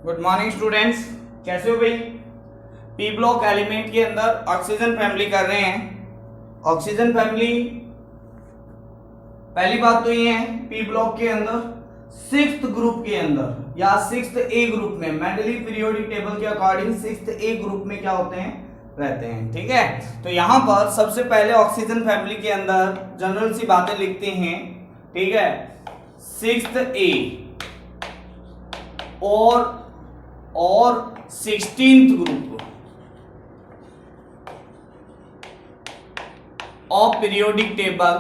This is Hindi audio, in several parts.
गुड मॉर्निंग स्टूडेंट्स, कैसे हो भाई। पी ब्लॉक एलिमेंट के अंदर ऑक्सीजन फैमिली कर रहे हैं। ऑक्सीजन फैमिली पहली बात तो ये है, पी ब्लॉक के अंदर सिक्स्थ ग्रुप के अंदर या सिक्स्थ ए ग्रुप में मेंडली पीरियोडिक टेबल के अकॉर्डिंग सिक्स्थ ए ग्रुप में क्या होते हैं, रहते हैं। ठीक है, तो यहां पर सबसे पहले ऑक्सीजन फैमिली के अंदर जनरल सी बातें लिखते हैं। ठीक है, सिक्स्थ ए और 16th group of periodic table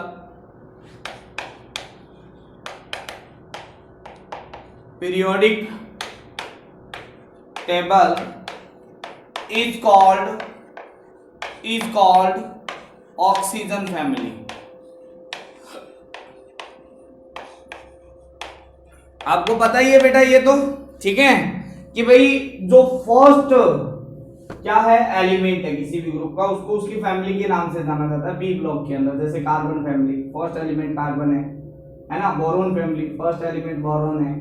is called oxygen family. आपको पता ही है बेटा ये तो, ठीक है, कि भाई जो फर्स्ट क्या है एलिमेंट है किसी भी ग्रुप का, उसको उसकी फैमिली के नाम से जाना जाता है। बी ब्लॉक के अंदर जैसे carbon family, first element carbon है ना। Boron family, first element boron है।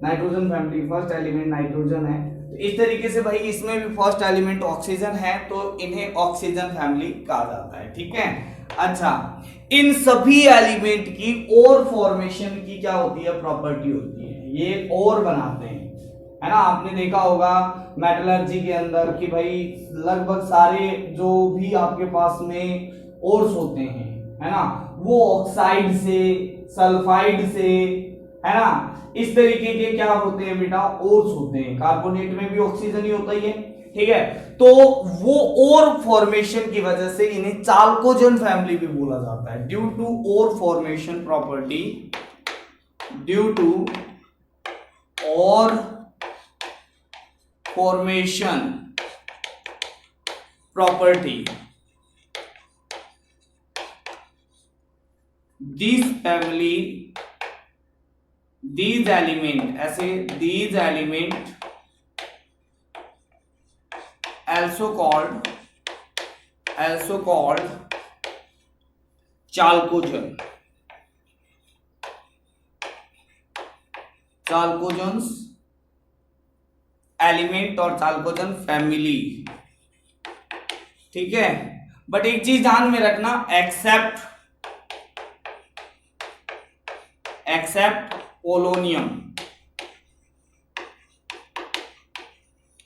Nitrogen family, first element nitrogen है। तो इस तरीके से भाई इसमें भी फर्स्ट एलिमेंट ऑक्सीजन है, तो इन्हें ऑक्सीजन फैमिली कहा जाता है। ठीक है, अच्छा, इन सभी एलिमेंट की और फॉर्मेशन की क्या होती है, प्रॉपर्टी होती है, ये और बनाते हैं, है ना। आपने देखा होगा मेटलर्जी के अंदर कि भाई लगभग सारे जो भी आपके पास में ओर्स होते हैं, है ना, वो ऑक्साइड से, सल्फाइड से, है ना, इस तरीके के क्या होते हैं बेटा, ओर्स होते हैं। कार्बोनेट में भी ऑक्सीजन ही होता ही है। ठीक है, तो वो और फॉर्मेशन की वजह से इन्हें चाल्कोजन फैमिली भी बोला जाता है। ड्यू टू और फॉर्मेशन प्रॉपर्टी, ड्यू टू और formation property, this family, these element, ऐसे these element also called chalcogens element और चाल्कोजन फैमिली। ठीक है, बट एक चीज ध्यान में रखना, एक्सेप्ट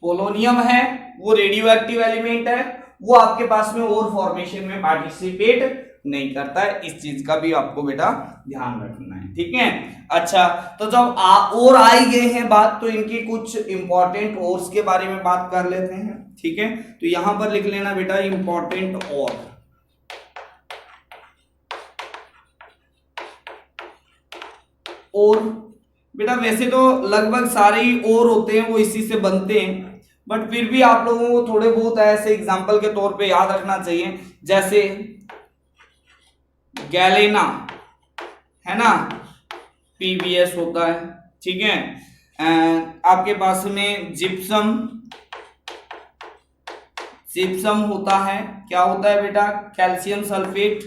पोलोनियम है, वो रेडियो एक्टिव एलिमेंट है, वो आपके पास में और फॉर्मेशन में पार्टिसिपेट नहीं करता है। इस चीज का भी आपको बेटा ध्यान रखना है। ठीक है, अच्छा, तो जब और आई गए हैं बात, तो इनके कुछ इंपॉर्टेंट ओर्स के बारे में बात कर लेते हैं। ठीक है, तो यहां पर लिख लेना बेटा इंपॉर्टेंट और बेटा वैसे तो लगभग सारे ही और होते हैं वो इसी से बनते हैं, बट फिर भी आप लोगों को थोड़े बहुत ऐसे एग्जांपल के तौर पे याद रखना चाहिए। जैसे गैलेना, है ना, पीबीएस होता है। ठीक है, आपके पास में जिप्सम होता है। क्या होता है बेटा, कैल्शियम सल्फेट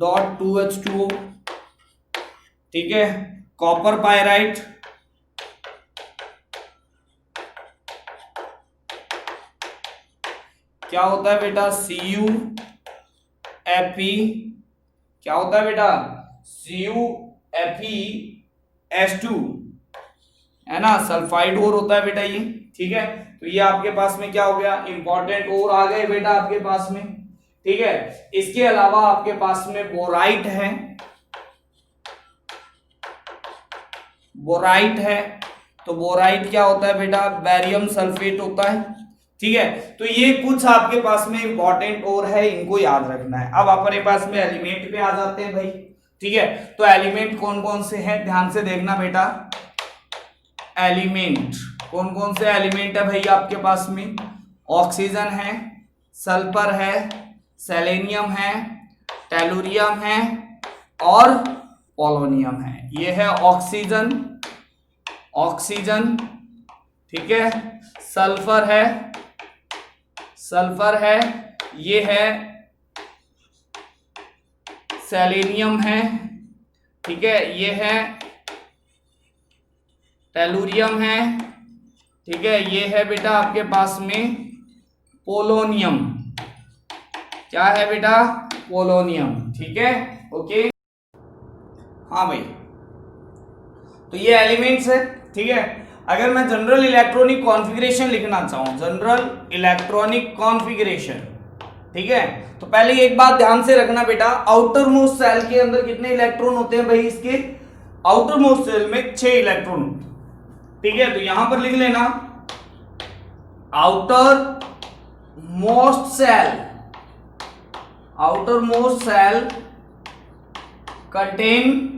.2H2O। ठीक है, कॉपर पायराइट, क्या होता है बेटा, CuFe। क्या होता है बेटा, CuFeS2, है ना, सल्फाइड और होता है बेटा ये। ठीक है, तो ये आपके पास में क्या हो गया, इंपॉर्टेंट और आ गए बेटा आपके पास में। ठीक है, इसके अलावा आपके पास में बोराइट है, तो बोराइट क्या होता है बेटा, बैरियम सल्फेट होता है। ठीक है, तो ये कुछ आपके पास में इंपॉर्टेंट और है, इनको याद रखना है। अब अपने पास में एलिमेंट पे आ जाते हैं भाई। ठीक है, तो एलिमेंट कौन कौन से हैं, ध्यान से देखना बेटा। एलिमेंट कौन कौन से एलिमेंट है भाई आपके पास में, ऑक्सीजन है, सल्फर है, सेलेनियम है, टेलुरियम है और पोलोनियम है। ये है ऑक्सीजन। ठीक है, सल्फर है, ये है सेलेनियम है। ठीक है, ये है टेलुरियम है, ठीक है। ये है बेटा आपके पास में पोलोनियम, क्या है बेटा, पोलोनियम, ठीक है, ओके। हाँ भाई, तो ये एलिमेंट्स है, ठीक है। अगर मैं जनरल इलेक्ट्रॉनिक कॉन्फ़िगरेशन लिखना चाहूं, जनरल इलेक्ट्रॉनिक कॉन्फ़िगरेशन, ठीक है, तो पहले एक बात ध्यान से रखना बेटा, आउटर मोस्ट सेल के अंदर कितने इलेक्ट्रॉन होते हैं भाई, इसके आउटर मोस्ट सेल में 6 इलेक्ट्रॉन होते हैं, ठीक है। तो यहां पर लिख लेना outermost shell, outermost shell contain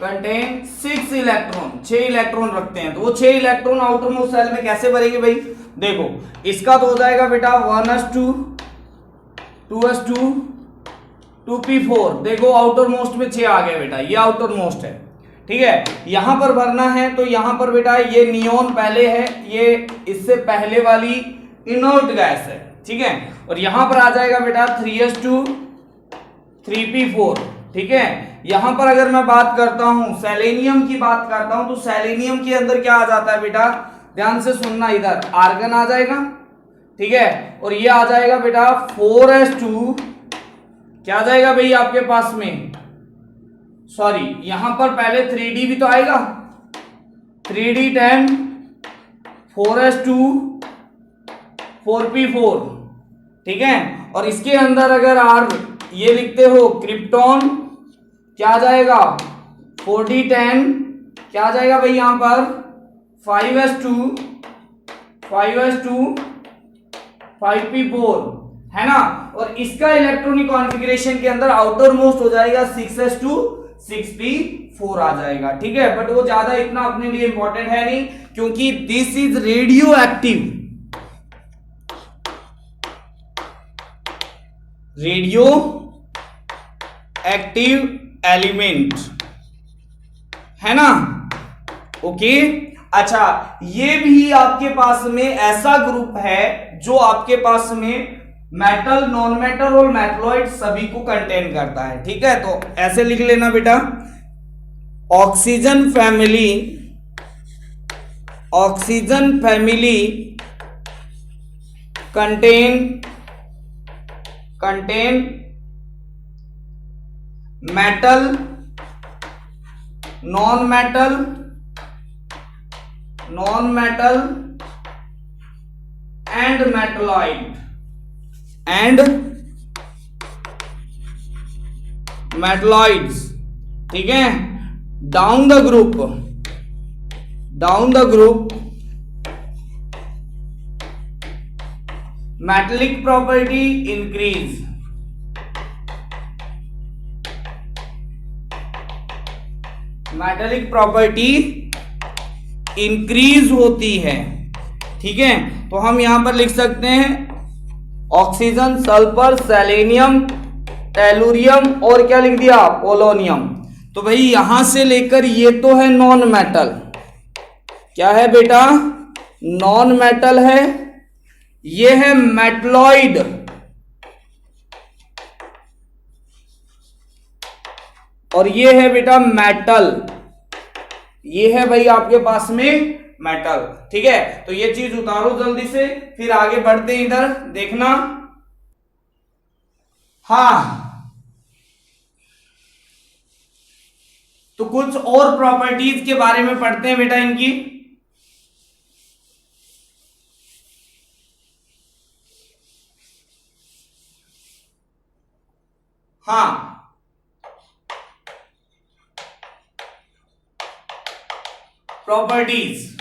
6 electron, 6 electron रखते हैं। तो वो 6 इलेक्ट्रॉन आउटर मोस्ट सेल में कैसे भरेंगे भाई, देखो इसका तो हो जाएगा बेटा 1s2 2s2 2p4, देखो आउटर मोस्ट में 6 आ गया बेटा, ये आउटर मोस्ट है, ठीक है। यहां पर भरना है तो यहां पर बेटा ये नियोन पहले है, ये इससे पहले वाली इनर्ट गैस है, ठीक है। और यहां पर आ जाएगा बेटा 3s2 3p4, ठीक है। यहां पर अगर मैं बात करता हूं सेलेनियम की बात करता हूं, तो सेलेनियम के अंदर क्या आ जाता है बेटा, ध्यान से सुनना, इधर आर्गन आ जाएगा, ठीक है। और ये आ जाएगा बेटा 4s2, क्या आ जाएगा भाई आपके पास में, सॉरी यहां पर पहले 3d भी तो आएगा, 3d10 4s2 4p4, ठीक है। और इसके अंदर अगर आर ये लिखते हो क्रिप्टॉन, क्या आ जाएगा 4d10, क्या आ जाएगा भाई यहां पर 5s2 5p4, है ना। और इसका इलेक्ट्रॉनिक कॉन्फ़िगरेशन के अंदर आउटर मोस्ट हो जाएगा 6s2 6p4 आ जाएगा, ठीक है। बट वो ज्यादा इतना अपने लिए इंपॉर्टेंट है नहीं, क्योंकि this is radio active, radio active element, है ना, ओके। अच्छा, ये भी आपके पास में ऐसा ग्रुप है जो आपके पास में मेटल, नॉन मेटल और मेटलॉइड सभी को कंटेन करता है, ठीक है। तो ऐसे लिख लेना बेटा, oxygen family, oxygen family contain metal, non metal and metalloids, ठीक है। Down the group metallic property increase, metallic property increase होती है, ठीक है। तो हम यहां पर लिख सकते हैं ऑक्सीजन, सल्फर, सेलेनियम, टेलुरियम और क्या लिख दिया, पोलोनियम। तो भाई यहां से लेकर ये तो है नॉन मेटल, क्या है बेटा, नॉन मेटल है, ये है मेटलॉइड, और ये है बेटा मेटल, ये है भाई आपके पास में मेटल, ठीक है। तो ये चीज उतारो जल्दी से, फिर आगे बढ़ते हैं, इधर देखना। हाँ, तो कुछ और प्रॉपर्टीज के बारे में पढ़ते हैं बेटा इनकी। हाँ, प्रॉपर्टीज,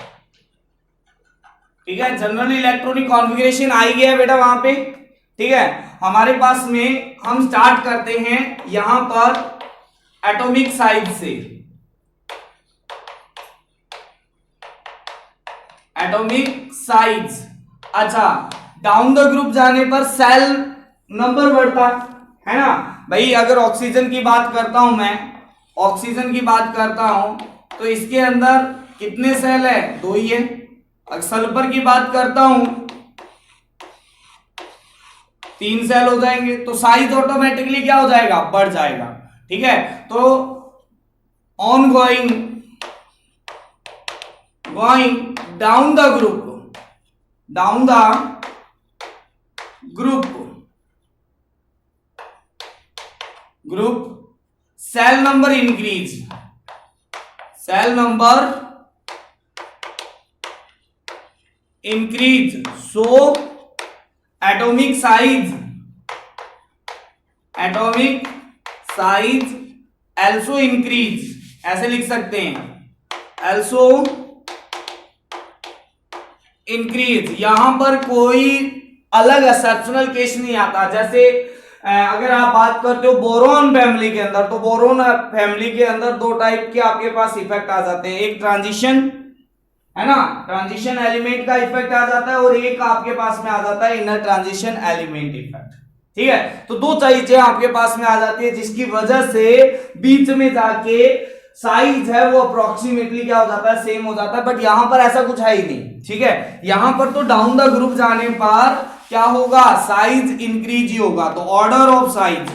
ठीक है। जनरल इलेक्ट्रॉनिक कॉन्फ़िगरेशन आ ही गया बेटा वहां पे, ठीक है। हमारे पास में हम स्टार्ट करते हैं यहां पर एटॉमिक साइज से, एटॉमिक साइज। अच्छा, डाउन द ग्रुप जाने पर सेल नंबर बढ़ता है ना भाई। अगर ऑक्सीजन की बात करता हूं मैं, ऑक्सीजन की बात करता हूं तो इसके अंदर कितने सेल है, 2 ही है। अगर सल्फर की बात करता हूं 3 सेल हो जाएंगे, तो साइज ऑटोमेटिकली क्या हो जाएगा, बढ़ जाएगा, ठीक है। तो on going going down the group cell number increase, so atomic size also increase, ऐसे लिख सकते हैं, also increase। यहां पर कोई अलग एक्सेप्शनल केस नहीं आता। जैसे अगर आप बात करते हो बोरोन फैमिली के अंदर, तो बोरोन फैमिली के अंदर दो टाइप के आपके पास इफेक्ट आ जाते हैं, एक ट्रांजिशन है ना, ट्रांजिशन एलिमेंट का इफेक्ट आ जाता है, और एक आपके पास में आ जाता है इनर ट्रांजिशन एलिमेंट इफेक्ट। ठीक है, तो दो चीजें आपके पास में आ जाती है जिसकी वजह से बीच में जाके साइज है वो अप्रोक्सीमेटली क्या हो जाता है, सेम हो जाता है। बट यहां पर ऐसा कुछ है ही नहीं। ठीक है, यहां पर तो डाउन द ग्रुप जाने पर क्या होगा, साइज इंक्रीज ही होगा। तो ऑर्डर ऑफ साइज,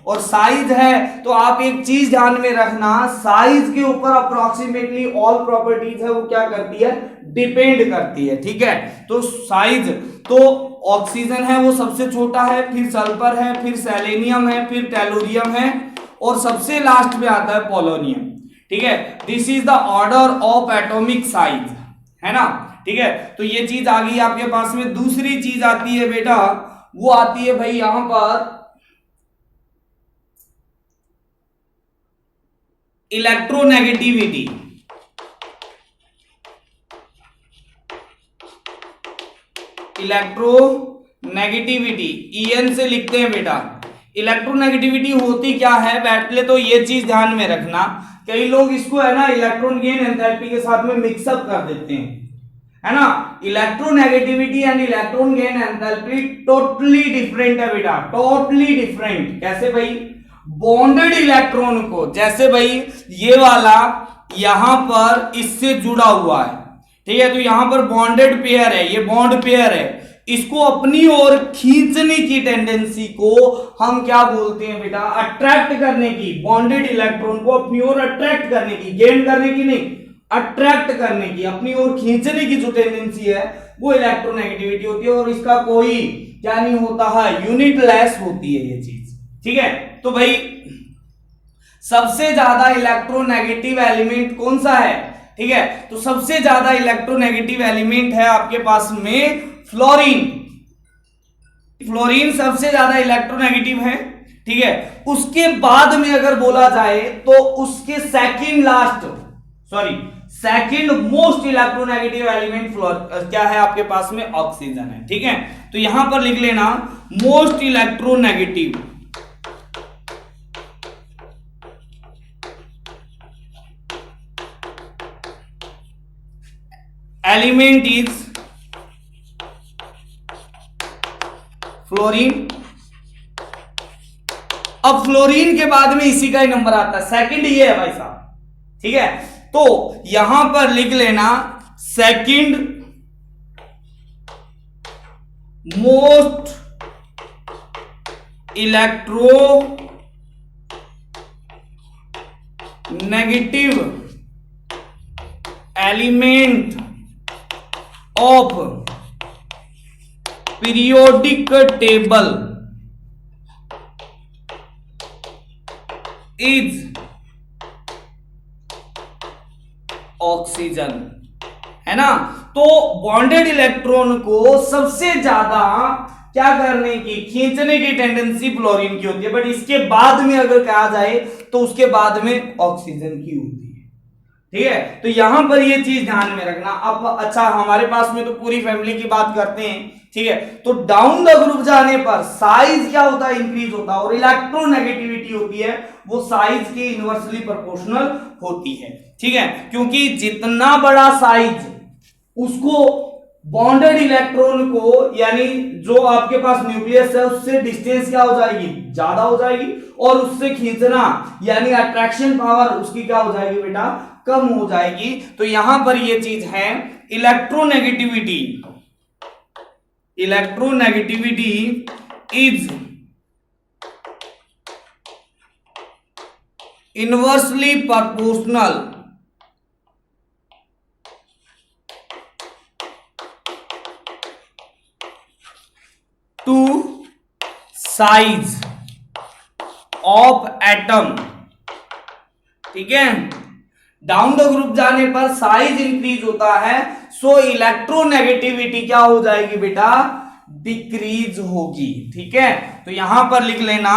और साइज है तो आप एक चीज ध्यान में रखना, साइज के ऊपर अप्रोक्सीमेटली ऑल प्रॉपर्टीज है वो क्या करती है, डिपेंड करती है। ठीक है, तो साइज, तो ऑक्सीजन है वो सबसे छोटा है, फिर सल्फर है, फिर सेलेनियम है, फिर टेलुरियम है, और सबसे लास्ट में आता है पोलोनियम। ठीक है, this is the order of atomic size, है ना। ठीक है, तो ये चीज आ गई आपके पास में। दूसरी चीज आती है बेटा, वो आती है भाई यहां पर इलेक्ट्रोनेगेटिविटी। EN से लिखते हैं बेटा। इलेक्ट्रोनेगेटिविटी होती क्या है, पहले तो ये चीज ध्यान में रखना, कई लोग इसको है ना इलेक्ट्रॉन गेन एंथैल्पी के साथ में मिक्सअप कर देते हैं, है ना। Electronegativity and electron gain enthalpy totally different है बेटा, टोटली डिफरेंट। कैसे भाई, बॉन्डेड इलेक्ट्रॉन को, जैसे भाई ये वाला यहां पर इससे जुड़ा हुआ है, ठीक है, तो यहां पर बॉन्डेड पेयर है, ये बॉन्ड पेयर है, इसको अपनी ओर खींचने की टेंडेंसी को हम क्या बोलते हैं बेटा, अट्रैक्ट करने की। बॉन्डेड इलेक्ट्रॉन को अपनी ओर अट्रैक्ट करने की, गेन करने की नहीं, अट्रैक्ट करने की, अपनी ओर खींचने की जो टेंडेंसी है वो इलेक्ट्रोनेगेटिविटी होती है, और इसका कोई क्या नहीं होता है, यूनिट लेस होती है ये चीज। ठीक है, तो भाई सबसे ज्यादा इलेक्ट्रोनेगेटिव एलिमेंट कौन सा है, ठीक है, तो सबसे ज्यादा इलेक्ट्रोनेगेटिव एलिमेंट है आपके पास में फ्लोरीन। फ्लोरीन सबसे ज्यादा इलेक्ट्रोनेगेटिव है। ठीक है, उसके बाद में अगर बोला जाए तो उसके सेकंड मोस्ट इलेक्ट्रोनेगेटिव एलिमेंट क्या है आपके पास में, ऑक्सीजन है। ठीक है, तो यहां पर लिख लेना most electronegative element is fluorine. अब फ्लोरीन के बाद में इसी का ही नंबर आता है, सेकंड ये है भाई साहब। ठीक है, तो यहां पर लिख लेना second most electro negative element of periodic table is oxygen, है ना। तो बॉन्डेड इलेक्ट्रॉन को सबसे ज्यादा क्या करने की, खींचने की टेंडेंसी फ्लोरीन की होती है, बट इसके बाद में अगर कहा जाए तो उसके बाद में ऑक्सीजन की होती है। ठीक है, तो यहां पर ये चीज ध्यान में रखना। अब अच्छा, हमारे पास में तो पूरी फैमिली की बात करते हैं। ठीक है, तो डाउन द ग्रुप जाने पर साइज क्या होता है, इंक्रीज होता है, और इलेक्ट्रोनेगेटिविटी होती है वो साइज के इनवर्सली प्रोपोर्शनल होती है। ठीक है, क्योंकि जितना बड़ा साइज उसको बॉन्डेड इलेक्ट्रॉन को, यानी जो आपके पास न्यूक्लियस है उससे डिस्टेंस क्या हो जाएगी, ज्यादा हो जाएगी, और उससे खींचना यानी अट्रैक्शन पावर उसकी क्या हो जाएगी बेटा, कम हो जाएगी। तो यहां पर ये चीज है electronegativity is inversely proportional to size of atom. ठीक है, डाउन द ग्रुप जाने पर साइज इंक्रीज होता है, सो इलेक्ट्रोनेगेटिविटी क्या हो जाएगी बेटा, डिक्रीज होगी। ठीक है, तो यहां पर लिख लेना,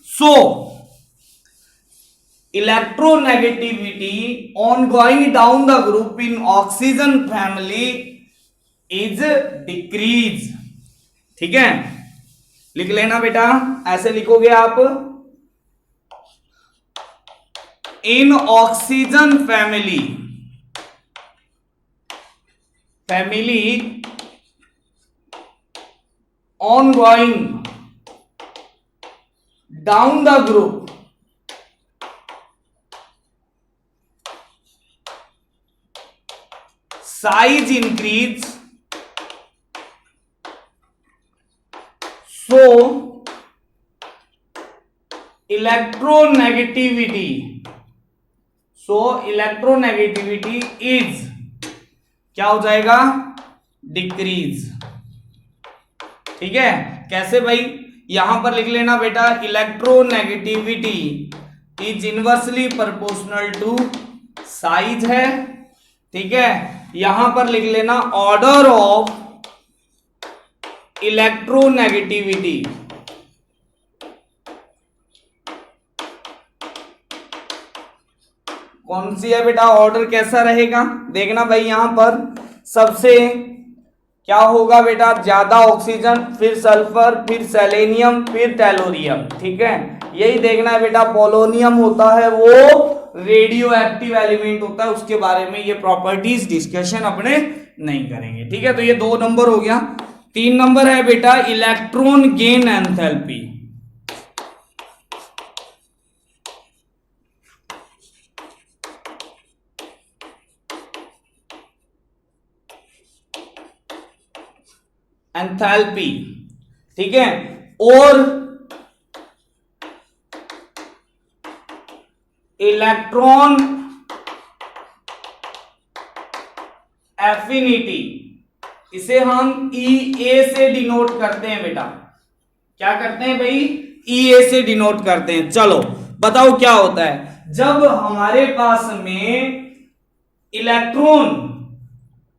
so electronegativity on going down the group in oxygen family is decrease. ठीक है, लिख लेना बेटा, ऐसे लिखोगे आप, in oxygen family on going down the group size increase, so electronegativity is क्या हो जाएगा, डिक्रीज। ठीक है, कैसे भाई, यहां पर लिख लेना बेटा, electronegativity is inversely proportional to size है। ठीक है, यहां पर लिख लेना ऑर्डर ऑफ इलेक्ट्रोनेगेटिविटी कौन सी है बेटा, ऑर्डर कैसा रहेगा, देखना भाई, यहां पर सबसे क्या होगा बेटा, ज्यादा ऑक्सीजन, फिर सल्फर, फिर सेलेनियम, फिर टेलोरियम। ठीक है, यही देखना है बेटा, पोलोनियम होता है वो रेडियो एक्टिव एलिमेंट होता है, उसके बारे में ये प्रॉपर्टीज डिस्कशन अपने नहीं करेंगे। ठीक है, तो ये 2 नंबर हो गया। 3 नंबर है बेटा, इलेक्ट्रॉन गेन एंथैल्पी। एंथैल्पी, ठीक है, और इलेक्ट्रॉन एफिनिटी, इसे हम EA से डिनोट करते हैं बेटा। क्या करते हैं भाई, EA से डिनोट करते हैं। चलो बताओ क्या होता है, जब हमारे पास में इलेक्ट्रॉन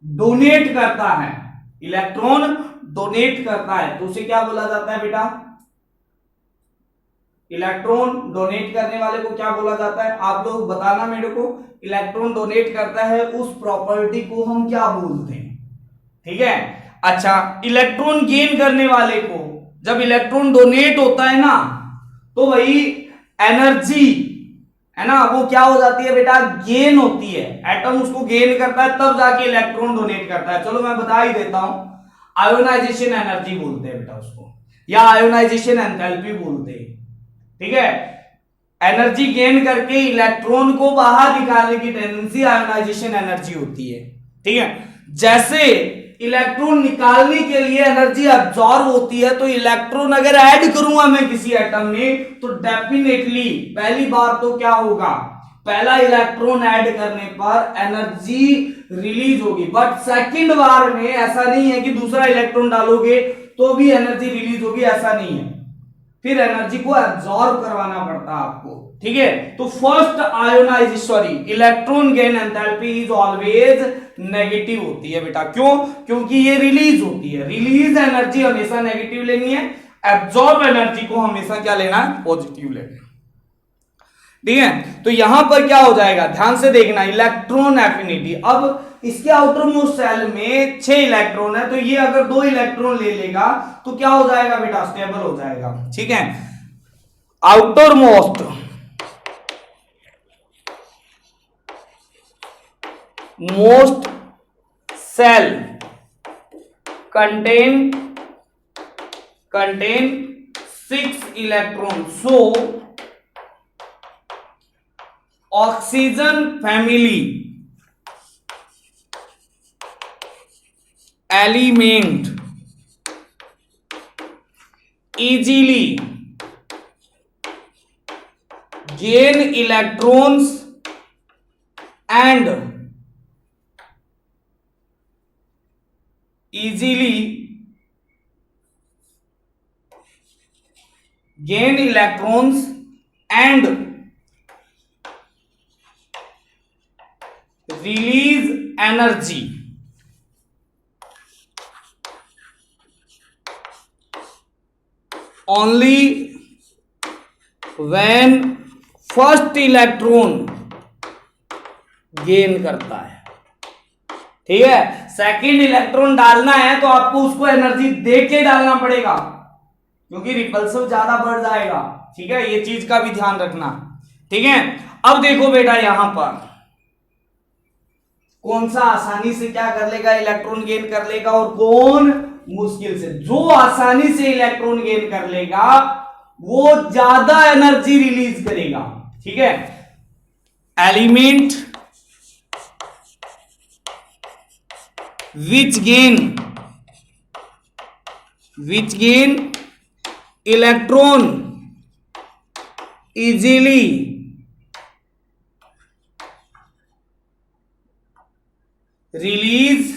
डोनेट करता है, इलेक्ट्रॉन डोनेट करता है, तो उसे क्या बोला जाता है बेटा, इलेक्ट्रॉन डोनेट करने वाले को क्या बोला जाता है, आप लोग बताना मेरे को। इलेक्ट्रॉन डोनेट करता है, उस प्रॉपर्टी को हम क्या बोलते हैं। ठीक है, अच्छा, इलेक्ट्रॉन गेन करने वाले को, जब इलेक्ट्रॉन डोनेट होता है ना, तो भाई एनर्जी है ना, वो क्या हो जाती है बेटा, गेन होती है। एटम उसको गेन करता है, तब जाके इलेक्ट्रॉन डोनेट करता है। चलो मैं बता ही देता हूं, आयोनाइजेशन एनर्जी बोलते हैं बेटा उसको, या आयोनाइजेशन एंथैल्पी बोलते हैं। ठीक है, एनर्जी गेन करके इलेक्ट्रॉन को बाहर निकालने की टेंडेंसी आयोनाइजेशन एनर्जी होती है। ठीक है, जैसे इलेक्ट्रॉन निकालने के लिए एनर्जी अब्सॉर्ब होती है, तो इलेक्ट्रॉन अगर ऐड करूंगा मैं किसी एटम में, तो डेफिनेटली पहली बार तो क्या होगा, पहला इलेक्ट्रॉन ऐड करने पर एनर्जी रिलीज होगी, बट सेकंड बार में ऐसा नहीं है कि दूसरा इलेक्ट्रॉन डालोगे तो भी एनर्जी रिलीज होगी, ऐसा नहीं है, फिर एनर्जी को एब्सॉर्ब करवाना पड़ता है आपको। ठीक है, तो first ionisation electron gain enthalpy is always negative होती है बेटा। क्यों, क्योंकि ये रिलीज होती है, रिलीज एनर्जी हमेशा नेगेटिव लेनी है, एब्सॉर्ब एनर्जी को हमेशा क्या लेना है, पॉजिटिव लेना है। ठीक है, तो यहां पर क्या हो जाएगा, ध्यान से देखना, इलेक्ट्रॉन एफिनिटी, अब इसके आउटर मोस्ट सेल में 6 इलेक्ट्रॉन है, तो ये अगर 2 इलेक्ट्रॉन ले लेगा तो क्या हो जाएगा बेटा, स्टेबल हो जाएगा। ठीक है, outermost shell contain 6 electrons, so oxygen family element easily gain electrons and easily gain electrons and release energy only when first electron gain करता है। ठीक है, सेकंड इलेक्ट्रॉन डालना है तो आपको उसको एनर्जी दे के डालना पड़ेगा, क्योंकि रिपल्सिव ज्यादा बढ़ जाएगा। ठीक है, ये चीज का भी ध्यान रखना। ठीक है, अब देखो बेटा यहां पर कौन सा आसानी से क्या कर लेगा, इलेक्ट्रॉन गेन कर लेगा, और कौन मुश्किल से। जो आसानी से इलेक्ट्रॉन गेन कर लेगा वो ज्यादा एनर्जी रिलीज करेगा। ठीक है, element which gain electron easily release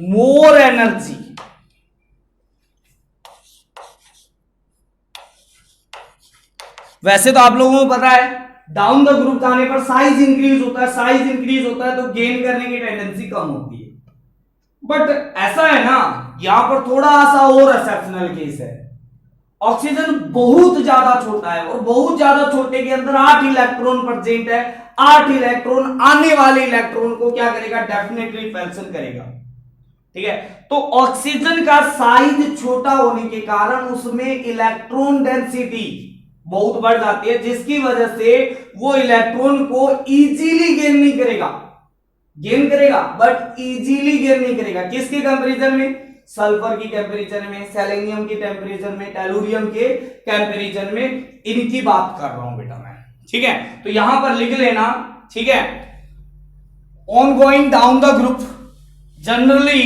more energy। वैसे तो आप लोगों को पता है डाउन द ग्रुप जाने पर साइज इंक्रीज होता है, साइज इंक्रीज होता है तो गेन करने की टेंडेंसी कम होती है। बट ऐसा है ना, यहां पर थोड़ा सा और एक्सेप्शनल केस है। ऑक्सीजन बहुत ज्यादा छोटा है और बहुत ज्यादा छोटे के अंदर 8 इलेक्ट्रॉन प्रेजेंट है। 8 इलेक्ट्रॉन आने वाले इलेक्ट्रॉन को क्या करेगा, डेफिनेटली रिपल्सन करेगा। ठीक है, तो ऑक्सीजन का साइज छोटा होने के कारण उसमें इलेक्ट्रॉन डेंसिटी बहुत बढ़ जाती है, जिसकी वजह से वो इलेक्ट्रॉन को इजीली गेन नहीं करेगा। गेन करेगा बट इजीली गेन नहीं करेगा। किसके कंपैरिजन में, सल्फर की कंपैरिजन में, सेलेनियम की टेम्परेचर में, टेलुरियम के कंपैरिजन में, इनकी बात कर रहा हूं बेटा मैं। ठीक है, तो यहां पर लिख लेना। ठीक है, on going down the group generally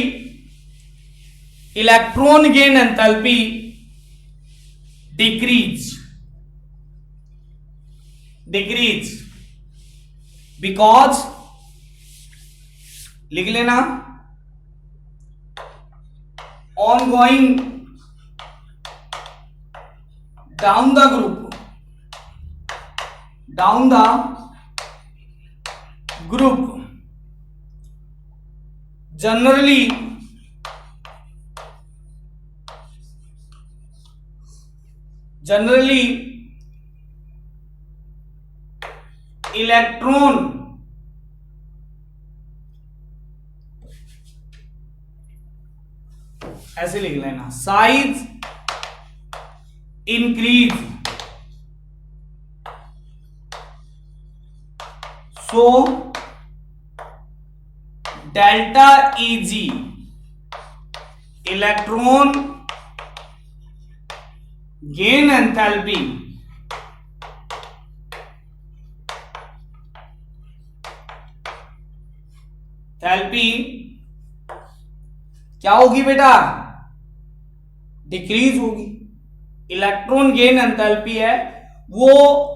electron gain enthalpy decrease because, लिख लेना, on going down the group generally electron ऐसे लिख लेना, size increase so delta Eg electron gain enthalpy क्या होगी बेटा, डिक्रीज होगी। इलेक्ट्रॉन गेन एंथैल्पी है वो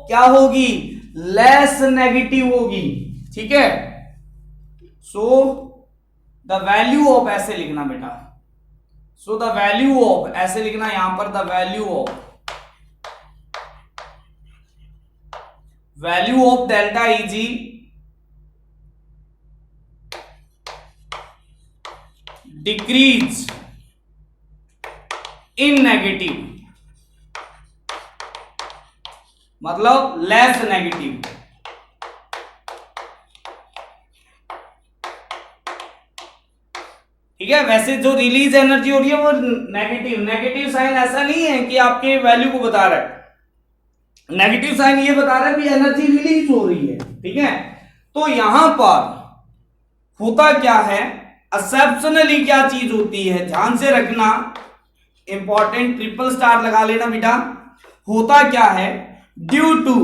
क्या होगी, लेस नेगेटिव होगी। ठीक है, सो द वैल्यू ऑफ, ऐसे लिखना बेटा, सो द वैल्यू ऑफ, ऐसे लिखना यहां पर, the value of delta Eg decrease in negative, मतलब लेस नेगेटिव। ठीक है, वैसे जो रिलीज एनर्जी हो रही है वो नेगेटिव साइन ऐसा नहीं है कि आपके वैल्यू को बता रहा है। नेगेटिव साइन ये बता रहा है कि एनर्जी रिलीज हो रही है। ठीक है, तो यहां पर होता क्या है, एक्सेप्शनली क्या चीज होती है, ध्यान से रखना, इंपॉर्टेंट, ट्रिपल स्टार लगा लेना बेटा। होता क्या है, due to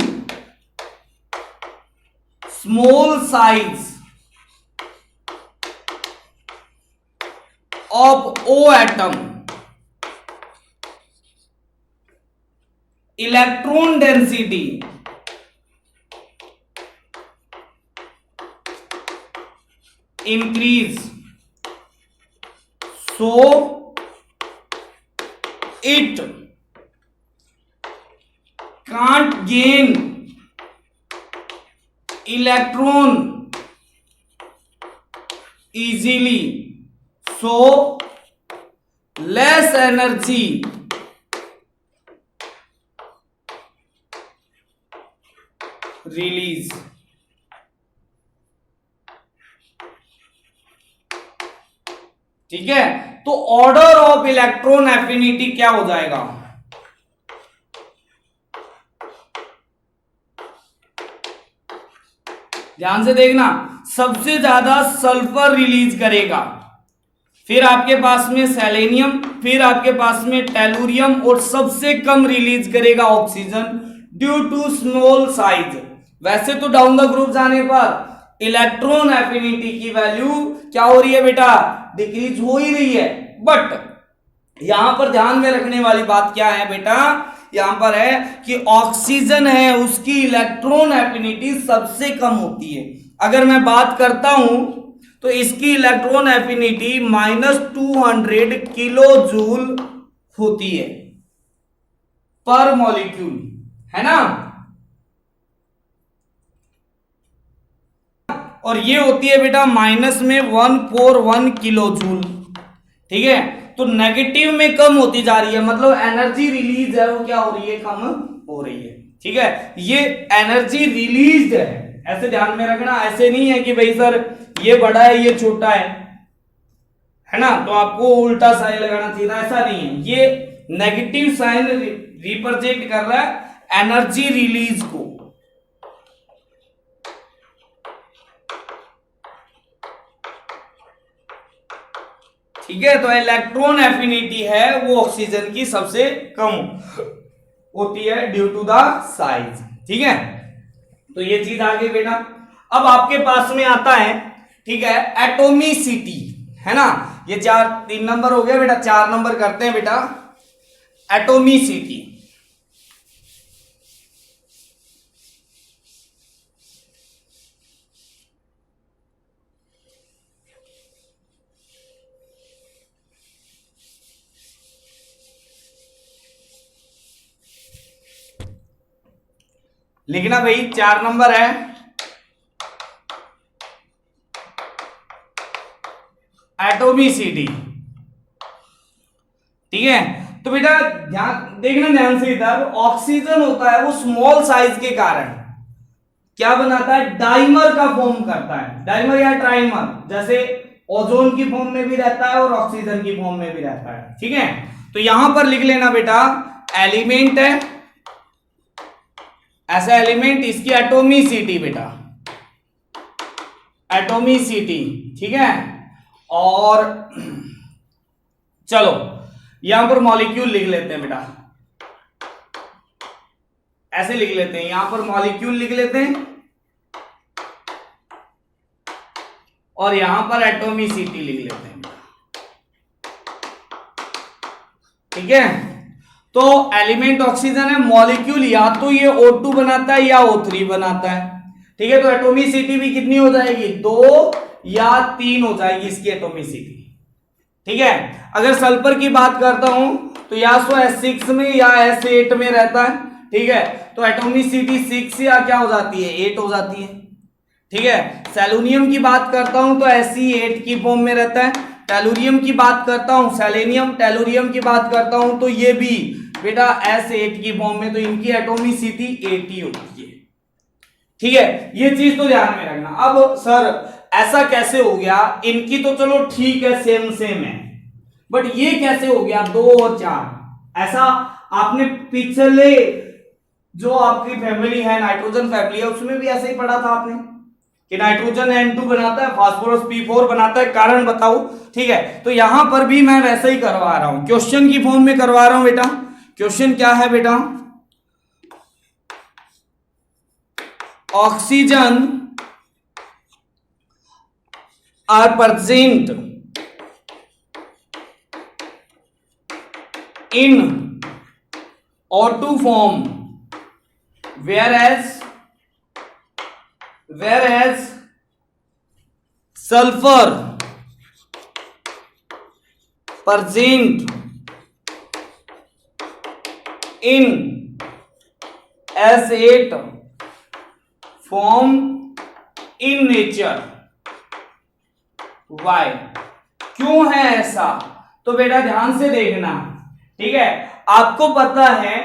small size of O atom electron density increase, so it can't gain electron easily, so less energy release. ठीक है, तो ऑर्डर ऑफ इलेक्ट्रॉन एफिनिटी क्या हो जाएगा? ध्यान से देखना, सबसे ज्यादा सल्फर रिलीज करेगा, फिर आपके पास में सेलेनियम, फिर आपके पास में टेलुरियम, और सबसे कम रिलीज करेगा oxygen due to small size. वैसे तो डाउन द ग्रुप जाने पर इलेक्ट्रॉन एफिनिटी की वैल्यू क्या हो रही है बेटा? डिक्रीज हो ही रही है, बट यहां पर ध्यान में रखने वाली बात क्या है बेटा? यहां पर है कि ऑक्सीजन है उसकी इलेक्ट्रॉन एफिनिटी सबसे कम होती है। अगर मैं बात करता हूं तो इसकी इलेक्ट्रॉन एफिनिटी -200 किलो जूल होती है पर मॉलिक्यूल, है ना? और ये होती है बेटा -141 किलो जूल। ठीक है, तो नेगेटिव में कम होती जा रही है, मतलब एनर्जी रिलीज है वो क्या हो रही है? कम हो रही है। ठीक है, ये एनर्जी रिलीज है, ऐसे ध्यान में रखना। ऐसे नहीं है कि भाई सर ये बड़ा है ये छोटा है ना, तो आपको उल्टा साइन लगाना चाहिए था, ऐसा नहीं है। ये नेगेटिव साइन रिप्रेजेंट कर रहा है एनर्जी रिलीज को। ठीक है, तो इलेक्ट्रॉन एफिनिटी है वो ऑक्सीजन की सबसे कम होती है ड्यू टू द साइज। ठीक है, तो ये चीज आ गई बेटा। अब आपके पास में आता है, ठीक है, एटोमिसिटी, है ना? ये 3 नंबर हो गया बेटा, 4 नंबर करते हैं बेटा। एटोमिसिटी, लिखना भाई, 4 नंबर है एटोमिसिटी। ठीक है, तो बेटा ध्यान देखना ध्यान से इधर, ऑक्सीजन होता है वो स्मॉल साइज के कारण क्या बनाता है? डाइमर का फॉर्म करता है, डाइमर या ट्राइमर, जैसे ओजोन की फॉर्म में भी रहता है और ऑक्सीजन की फॉर्म में भी रहता है। ठीक है, तो यहां पर लिख लेना बेटा, एलिमेंट है, ऐसा एलिमेंट, इसकी एटोमिसिटी बेटा, एटोमिसिटी। ठीक है, और चलो यहां पर मॉलिक्यूल लिख लेते हैं बेटा, ऐसे लिख लेते हैं, यहां पर मॉलिक्यूल लिख लेते हैं और यहां पर एटोमिसिटी लिख लेते हैं। ठीक है, तो एलिमेंट ऑक्सीजन है, मॉलिक्यूल या तो ये O2 बनाता है या O3 बनाता है। ठीक है, तो एटोमिसिटी भी कितनी हो जाएगी? 2 या 3 हो जाएगी इसकी एटोमिसिटी। ठीक है, अगर सल्फर की बात करता हूं तो या तो S6 में या S8 में रहता है। ठीक है, तो एटोमिसिटी 6 या क्या हो जाती है? 8 हो जाती है। ठीक है, सेलेनियम की बात करता हूं तो Se8 की फॉर्म में रहता है। टेलुरियम की बात करता हूं, सेलेनियम टेलुरियम की बात करता हूं तो ये भी बेटा S8 की फॉर्म में, तो इनकी एटोमिसिटी 80 होती है। ठीक है, ये चीज तो ध्यान में रखना। अब सर ऐसा कैसे हो गया? इनकी तो चलो ठीक है सेम सेम है, बट ये कैसे हो गया 2 और 4? ऐसा आपने पिछले जो आपकी फैमिली है, नाइट्रोजन फैमिली है, उसमें भी ऐसे ही पढ़ा था आपने कि नाइट्रोजन N2 बनाता है, फास्फोरस P4 बनाता है, कारण बताओ। ठीक है, तो यहां पर भी मैं वैसे ही करवा रहा हूं, क्वेश्चन की फॉर्म में करवा रहा हूं बेटा। क्वेश्चन क्या है बेटा? Oxygen are present in O2 form, whereas sulfur present in S8 form in nature. Why? क्यों है ऐसा? तो बेटा ध्यान से देखना, ठीक है। आपको पता है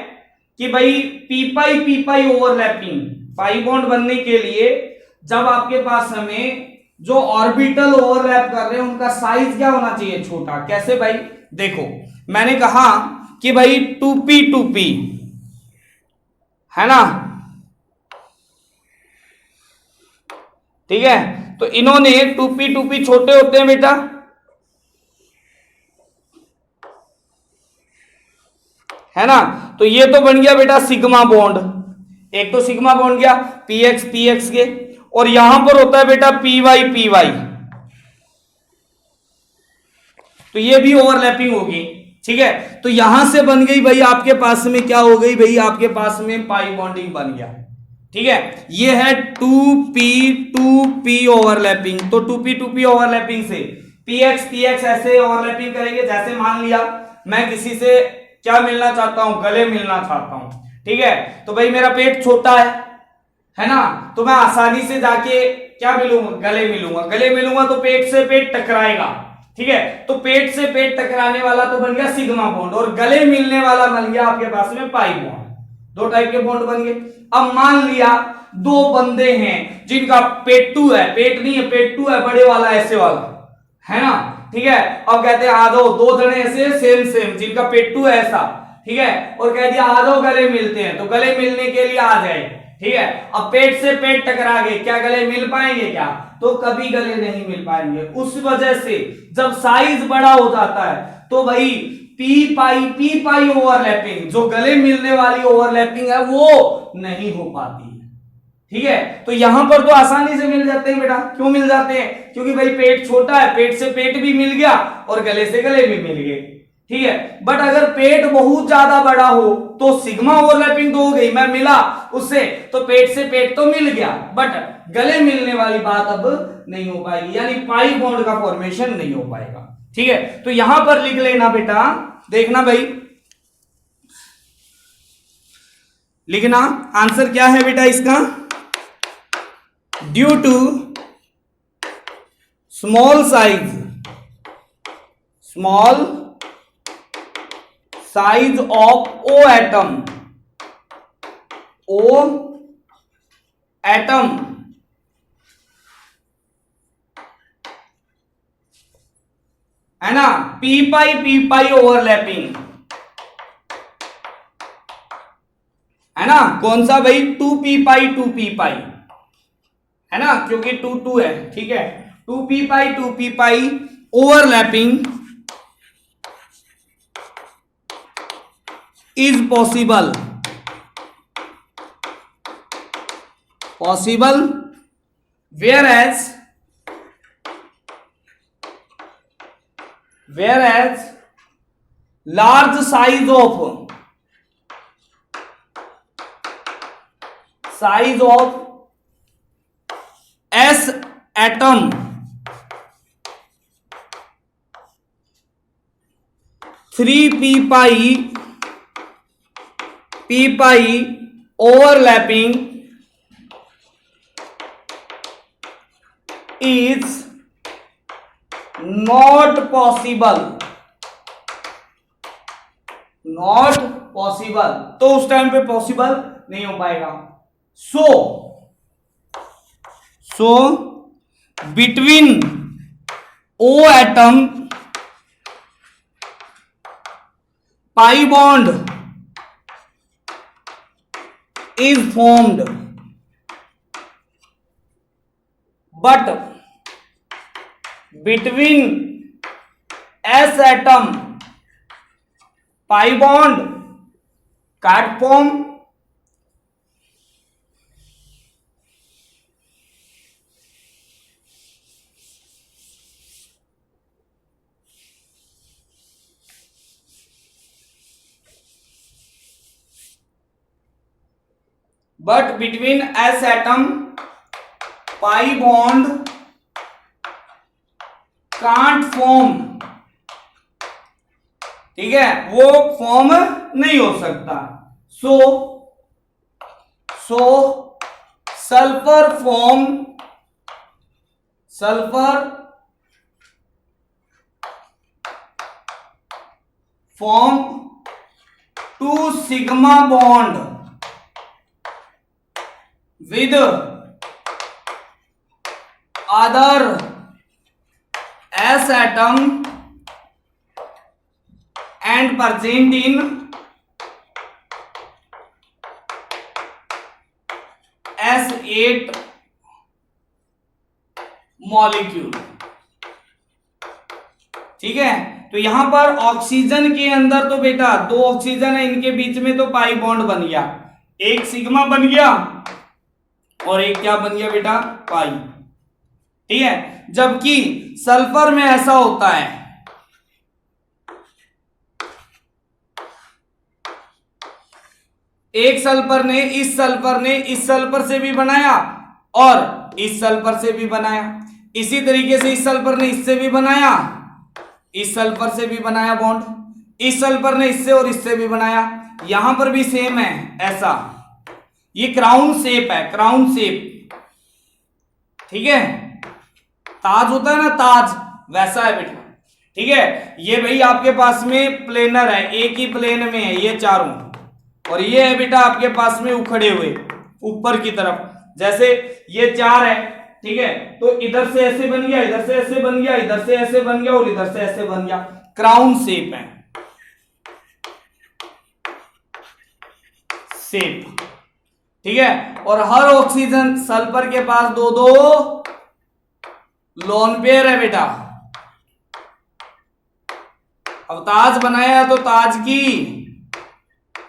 कि भाई पी पाई ओवरलैपिंग, पाई बॉन्ड बनने के लिए जब आपके पास हमें जो ऑर्बिटल ओवरलैप कर रहे हैं उनका साइज क्या होना चाहिए? छोटा। कैसे भाई? देखो, मैंने कहा कि भाई 2p है ना, ठीक है। तो इन्होंने 2p छोटे होते हैं बेटा, है ना। तो ये तो बन गया बेटा सिग्मा बॉन्ड, एक तो सिग्मा बॉन्ड गया px के, और यहां पर होता है बेटा py, तो ये भी ओवरलैपिंग होगी, ठीक है। तो यहां से बन गई भाई आपके पास में क्या हो गई भाई, आपके पास में पाई बॉन्डिंग बन गया, ठीक है। ये है 2p ओवरलैपिंग। तो 2p ओवरलैपिंग से px ऐसे ओवरलैपिंग करेंगे, जैसे मान लिया मैं किसी से क्या मिलना चाहता हूं, गले मिलना चाहता हूं, ठीक है। तो भाई मेरा पेट छोटा है ना, तो मैं आसानी से जाके क्या मिलूंगा, गले मिलूंगा तो पेट से पेट टकराएगा, ठीक है। तो पेट से पेट टकराने वाला तो बन गया सिग्मा बॉन्ड, और गले मिलने वाला बन गया आपके पास में पाई बॉन्ड। दो टाइप के बॉन्ड बन गए। अब मान लिया दो बंदे हैं जिनका पेट्टू है, पेट नहीं है, पेट्टू है, बड़े वाला ऐसे वाला, है ना, ठीक है। अब कहते हैं आ जाओ, दो जने ऐसे सेम जिनका पेट्टू है ऐसा, ठीक है, और कह दिया आ जाओ गले मिलते हैं, तो गले मिलने के लिए आ जाए, ठीक है। अब पेट से पेट टकरा गए, क्या गले मिल पाएंगे क्या? तो कभी गले नहीं मिल पाएंगे। उस वजह से जब साइज बड़ा हो जाता है तो भाई पी पाई ओवरलैपिंग, जो गले मिलने वाली ओवरलैपिंग है वो नहीं हो पाती है, ठीक है। तो यहां पर तो आसानी से मिल जाते हैं बेटा। क्यों मिल जाते हैं? क्योंकि भाई पेट छोटा है, पेट से पेट भी मिल गया और गले से गले भी मिल गए, ठीक है। बट अगर पेट बहुत ज्यादा बड़ा हो तो सिग्मा ओवरलैपिंग तो हो गई, मैं मिला उससे तो पेट से पेट तो मिल गया, बट गले मिलने वाली बात अब नहीं हो पाएगी, यानी पाई बॉन्ड का फॉर्मेशन नहीं हो पाएगा, ठीक है। तो यहां पर लिख लेना बेटा, देखना भाई, लिखना आंसर क्या है बेटा इसका। Due to small size of O atom है ना, पी पाई ओवरलैपिंग है ना, कौन सा भाई, 2p पाई है ना, क्योंकि 2 है, ठीक है। 2p pi overlapping is possible whereas large size of S atom three p pi overlapping is not possible, तो उस टाइम पे पॉसिबल नहीं हो पाएगा। So between O atom pi bond is formed, but between S atom pi bond can't form, but between s atom pi bond can't form, ठीक है, वो फॉर्म नहीं हो सकता। So sulphur form two sigma bond with other s atom and present in S8 molecule, ठीक है। तो यहां पर ऑक्सीजन के अंदर तो बेटा 2 ऑक्सीजन है, इनके बीच में तो पाई बॉन्ड बन गया, एक सिग्मा बन गया और एक क्या बन गया बेटा, पाई, ठीक है। जबकि सल्फर में ऐसा होता है, एक सल्फर ने इस सल्फर से भी बनाया और इस सल्फर से भी बनाया, इसी तरीके से इस सल्फर ने इससे भी बनाया, इस सल्फर से भी बनाया बॉन्ड, इस सल्फर ने इससे और इससे भी बनाया, यहां पर भी सेम है ऐसा, ये क्राउन शेप है, क्राउन शेप, ठीक है। ताज होता है ना, ताज, वैसा है बेटा, ठीक है। ये भाई आपके पास में प्लेनर है, एक ही प्लेन में है ये चारों, और ये है बेटा आपके पास में उखड़े हुए ऊपर की तरफ, जैसे ये 4 है, ठीक है। तो इधर से ऐसे बन गया, इधर से ऐसे बन गया, इधर से ऐसे बन गया और इधर से ऐसे बन गया, क्राउन शेप है, शेप, ठीक है। और हर ऑक्सीजन सल्फर के पास 2 लोन पेयर है बेटा। अब ताज बनाया तो ताज की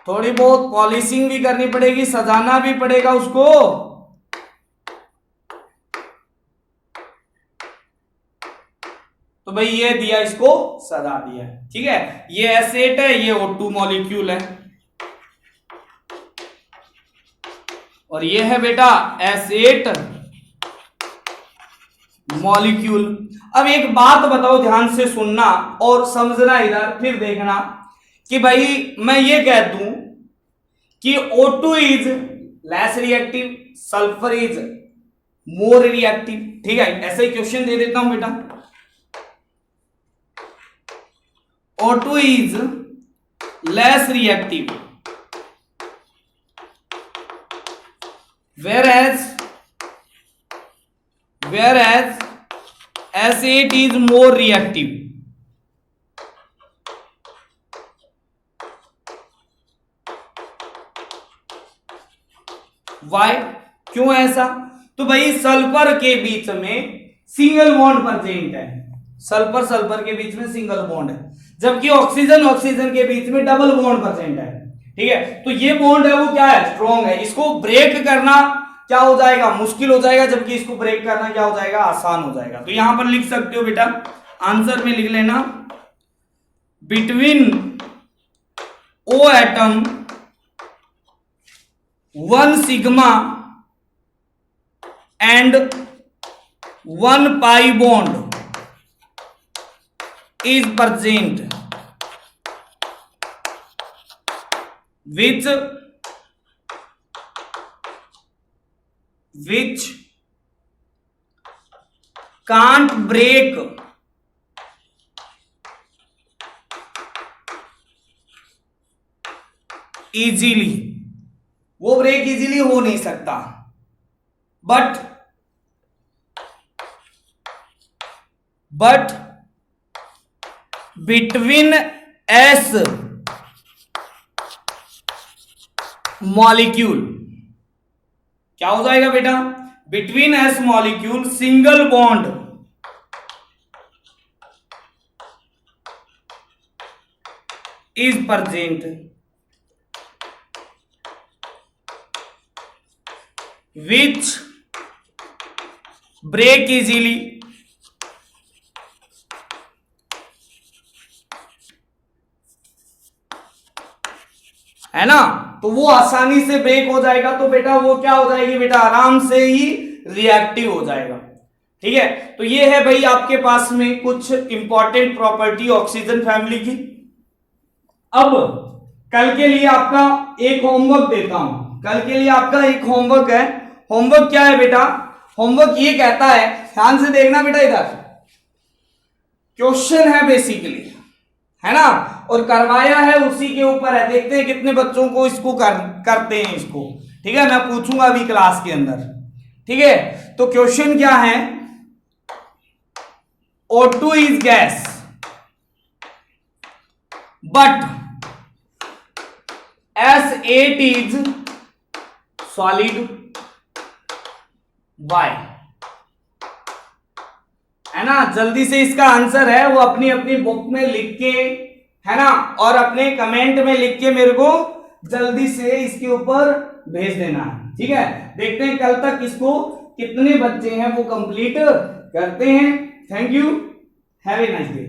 थोड़ी बहुत पॉलिशिंग भी करनी पड़ेगी, सजाना भी पड़ेगा उसको, तो भाई ये दिया, इसको सजा दिया, ठीक है। ये S8 है, ये O2 मॉलिक्यूल है, और ये है बेटा S8 मॉलिक्यूल। अब एक बात बताओ, ध्यान से सुनना और समझना, इधर फिर देखना कि भाई मैं ये कह दूं कि O2 is less reactive, sulphur is more reactive, ठीक है। ऐसे ही क्वेश्चन दे देता हूं बेटा, O2 is less reactive whereas S8 is more reactive, why, क्यों ऐसा? तो भाई सल्फर के बीच में सिंगल बॉन्ड प्रेजेंट है, सल्फर के बीच में सिंगल बॉन्ड है, जबकि ऑक्सीजन के बीच में डबल बॉन्ड प्रेजेंट है, ठीक है। तो ये बॉन्ड है वो क्या है, स्ट्रॉन्ग है, इसको ब्रेक करना क्या हो जाएगा, मुश्किल हो जाएगा, जबकि इसको ब्रेक करना क्या हो जाएगा, आसान हो जाएगा। तो यहां पर लिख सकते हो बेटा, आंसर में लिख लेना, between O atom 1 sigma and 1 pi bond is present which can't break easily, वो ब्रेक इजीली हो नहीं सकता, बट बिटवीन S मॉलिक्यूल क्या हो जाएगा बेटा, between S molecule single bond is present which break easily, है ना। तो वो आसानी से ब्रेक हो जाएगा, तो बेटा वो क्या हो जाएगी बेटा, आराम से ही रिएक्टिव हो जाएगा। ठीक है, तो ये है भाई आपके पास में कुछ इंपॉर्टेंट प्रॉपर्टी ऑक्सीजन फैमिली की। अब कल के लिए आपका एक होमवर्क देता हूं, कल के लिए आपका एक होमवर्क है। होमवर्क क्या है बेटा, होमवर्क ये कहता है, ध्यान से देखना बेटा, इधर क्वेश्चन है बेसिकली, है ना, और करवाया है उसी के ऊपर है। देखते हैं कितने बच्चों को इसको करते हैं इसको। ठीक है, मैं पूछूंगा अभी क्लास के अंदर। ठीक है, तो क्वेश्चन क्या है, O2 is gas but S8 is solid. Why? है ना, जल्दी से इसका आंसर है वो अपनी अपनी बुक में लिख के, है ना, और अपने कमेंट में लिख के मेरे को जल्दी से इसके ऊपर भेज देना है। ठीक है, देखते हैं कल तक इसको कितने बच्चे हैं वो कंप्लीट करते हैं। Thank you, have a nice day.